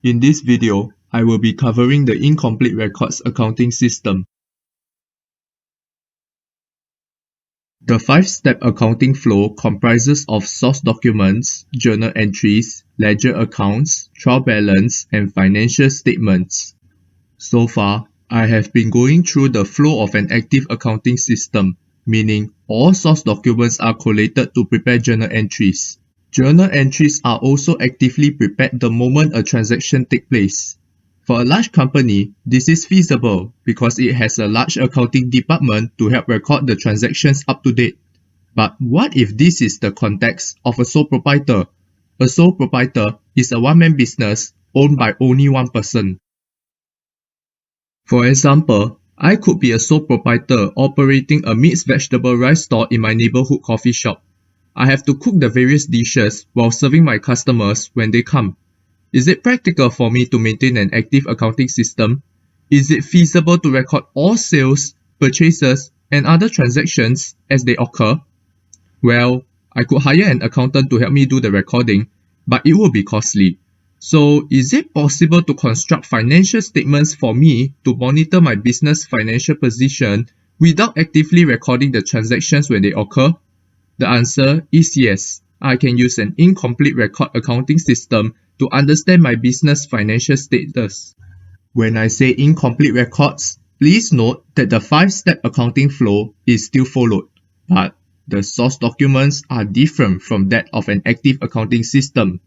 In this video, I will be covering the incomplete records accounting system. The 5-step accounting flow comprises of source documents, journal entries, ledger accounts, trial balance, and financial statements. So far, I have been going through the flow of an active accounting system, meaning all source documents are collated to prepare journal entries. Journal entries are also actively prepared the moment a transaction takes place. For a large company, this is feasible because it has a large accounting department to help record the transactions up to date. But what if this is the context of a sole proprietor? A sole proprietor is a one-man business owned by only one person. For example, I could be a sole proprietor operating a mixed vegetable rice stall in my neighborhood coffee shop. I have to cook the various dishes while serving my customers when they come. Is it practical for me to maintain an active accounting system? Is it feasible to record all sales, purchases, and other transactions as they occur? Well, I could hire an accountant to help me do the recording, but it will be costly. So, is it possible to construct financial statements for me to monitor my business financial position without actively recording the transactions when they occur? The answer is yes. I can use an incomplete record accounting system to understand my business financial status. When I say incomplete records, please note that the 5-step accounting flow is still followed, but the source documents are different from that of an active accounting system.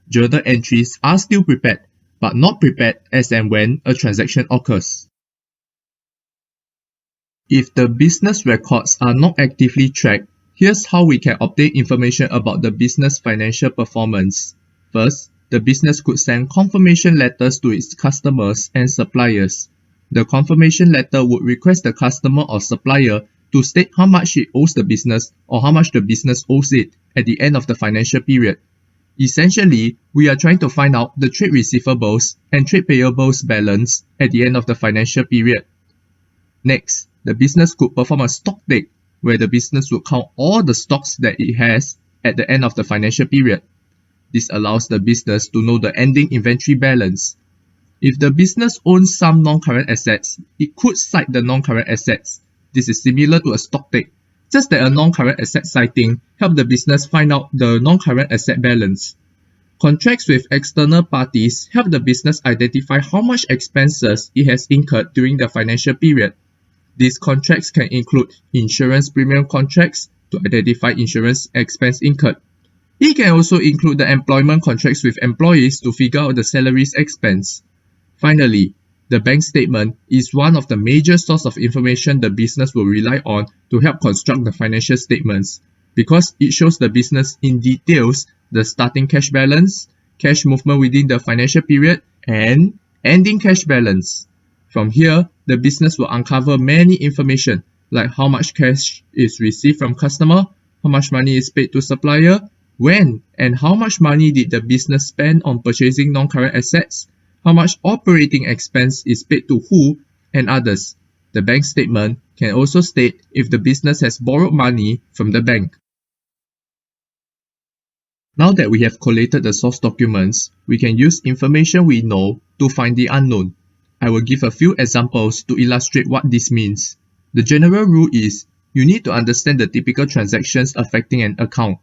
Journal entries are still prepared, but not prepared as and when a transaction occurs. If the business records are not actively tracked, here's how we can obtain information about the business financial performance. First, the business could send confirmation letters to its customers and suppliers. The confirmation letter would request the customer or supplier to state how much it owes the business or how much the business owes it at the end of the financial period. Essentially, we are trying to find out the trade receivables and trade payables balance at the end of the financial period. Next, the business could perform a stock take, where the business would count all the stocks that it has at the end of the financial period. This allows the business to know the ending inventory balance. If the business owns some non-current assets, it could cite the non-current assets. This is similar to a stock take, just that a non-current asset citing helps the business find out the non-current asset balance. Contracts with external parties help the business identify how much expenses it has incurred during the financial period. These contracts can include insurance premium contracts to identify insurance expense incurred. It can also include the employment contracts with employees to figure out the salaries expense. Finally, the bank statement is one of the major sources of information the business will rely on to help construct the financial statements, because it shows the business in details the starting cash balance, cash movement within the financial period, and ending cash balance. From here, the business will uncover many information like how much cash is received from customer, how much money is paid to supplier, when and how much money did the business spend on purchasing non-current assets, how much operating expense is paid to who, and others. The bank statement can also state if the business has borrowed money from the bank. Now that we have collated the source documents, we can use information we know to find the unknown. I will give a few examples to illustrate what this means. The general rule is, you need to understand the typical transactions affecting an account.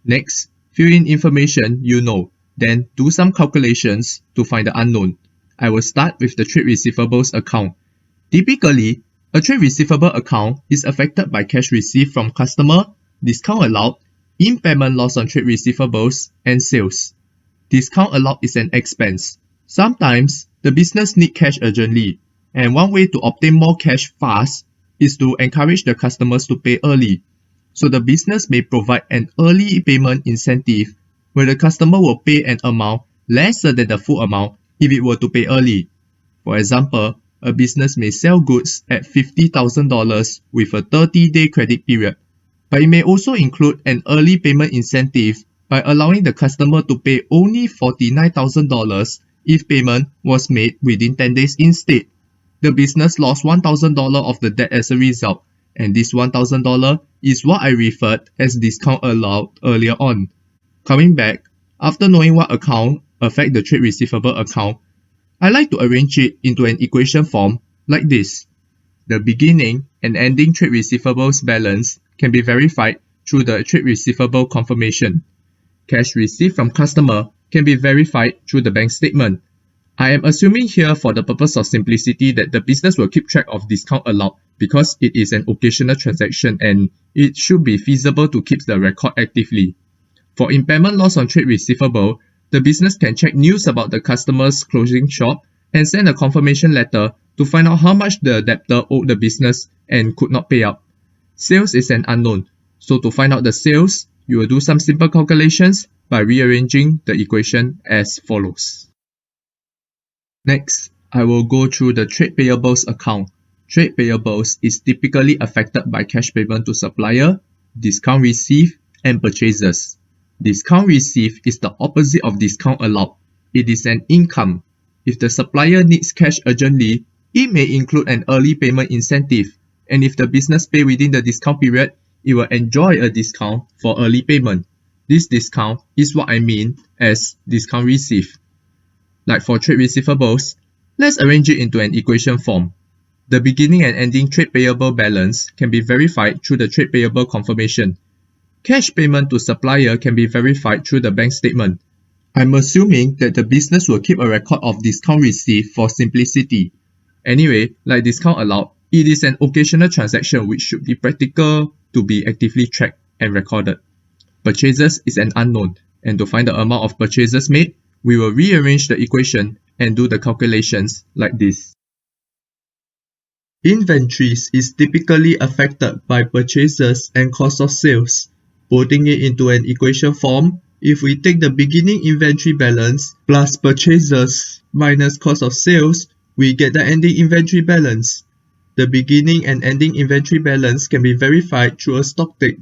Next, fill in information you know, then do some calculations to find the unknown. I will start with the trade receivables account. Typically, a trade receivable account is affected by cash received from customer, discount allowed, in-payment loss on trade receivables, and sales. Discount allowed is an expense. Sometimes, the business needs cash urgently, and one way to obtain more cash fast is to encourage the customers to pay early. So the business may provide an early payment incentive where the customer will pay an amount lesser than the full amount if it were to pay early. For example, a business may sell goods at $50,000 with a 30-day credit period, but it may also include an early payment incentive by allowing the customer to pay only $49,000 if payment was made within 10 days instead. The business lost $1,000 of the debt as a result, and this $1,000 is what I referred as discount allowed earlier on. Coming back, after knowing what account affect the trade receivable account, I like to arrange it into an equation form like this. The beginning and ending trade receivables balance can be verified through the trade receivable confirmation. Cash received from customer can be verified through the bank statement. I am assuming here for the purpose of simplicity that the business will keep track of discount allowed because it is an occasional transaction and it should be feasible to keep the record actively. For impairment loss on trade receivable, the business can check news about the customer's closing shop and send a confirmation letter to find out how much the debtor owed the business and could not pay up. Sales is an unknown, so to find out the sales, you will do some simple calculations by rearranging the equation as follows. Next, I will go through the trade payables account. Trade payables is typically affected by cash payment to supplier, discount received, and purchases. Discount received is the opposite of discount allowed. It is an income. If the supplier needs cash urgently, it may include an early payment incentive, and if the business pay within the discount period, it will enjoy a discount for early payment. This discount is what I mean as discount received. Like for trade receivables, let's arrange it into an equation form. The beginning and ending trade payable balance can be verified through the trade payable confirmation. Cash payment to supplier can be verified through the bank statement. I'm assuming that the business will keep a record of discount received for simplicity. Anyway, like discount allowed, it is an occasional transaction which should be practical to be actively tracked and recorded. Purchases is an unknown, and to find the amount of purchases made, we will rearrange the equation and do the calculations like this. Inventories is typically affected by purchases and cost of sales. Putting it into an equation form, if we take the beginning inventory balance plus purchases minus cost of sales, we get the ending inventory balance. The beginning and ending inventory balance can be verified through a stock take.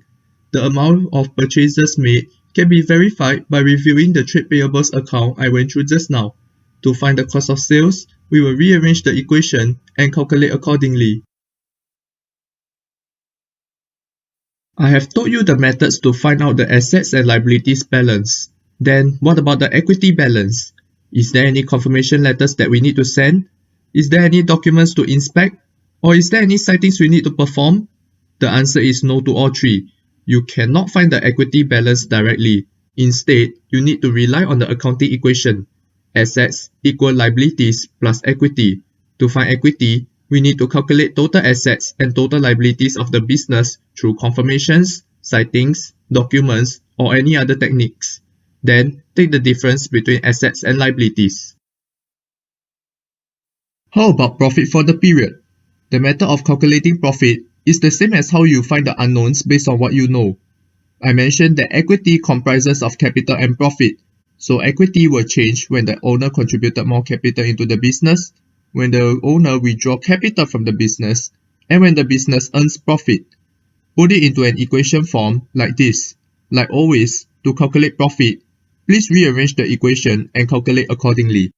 The amount of purchases made can be verified by reviewing the trade payables account I went through just now. To find the cost of sales, we will rearrange the equation and calculate accordingly. I have told you the methods to find out the assets and liabilities balance. Then, what about the equity balance? Is there any confirmation letters that we need to send? Is there any documents to inspect? Or is there any sightings we need to perform? The answer is no to all three. You cannot find the equity balance directly. Instead, you need to rely on the accounting equation. Assets equal liabilities plus equity. To find equity, we need to calculate total assets and total liabilities of the business through confirmations, sightings, documents, or any other techniques. Then, take the difference between assets and liabilities. How about profit for the period? The method of calculating profit is the same as how you find the unknowns based on what you know. I mentioned that equity comprises of capital and profit, so equity will change when the owner contributed more capital into the business, when the owner withdraw capital from the business, and when the business earns profit. Put it into an equation form like this. Like always, to calculate profit, please rearrange the equation and calculate accordingly.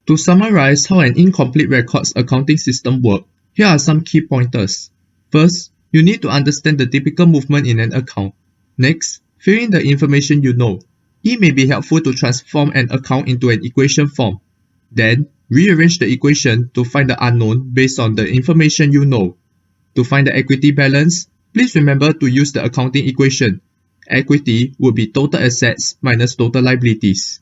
To summarize how an incomplete records accounting system works, here are some key pointers. First, you need to understand the typical movement in an account. Next, fill in the information you know. It may be helpful to transform an account into an equation form. Then, rearrange the equation to find the unknown based on the information you know. To find the equity balance, please remember to use the accounting equation. Equity would be total assets minus total liabilities.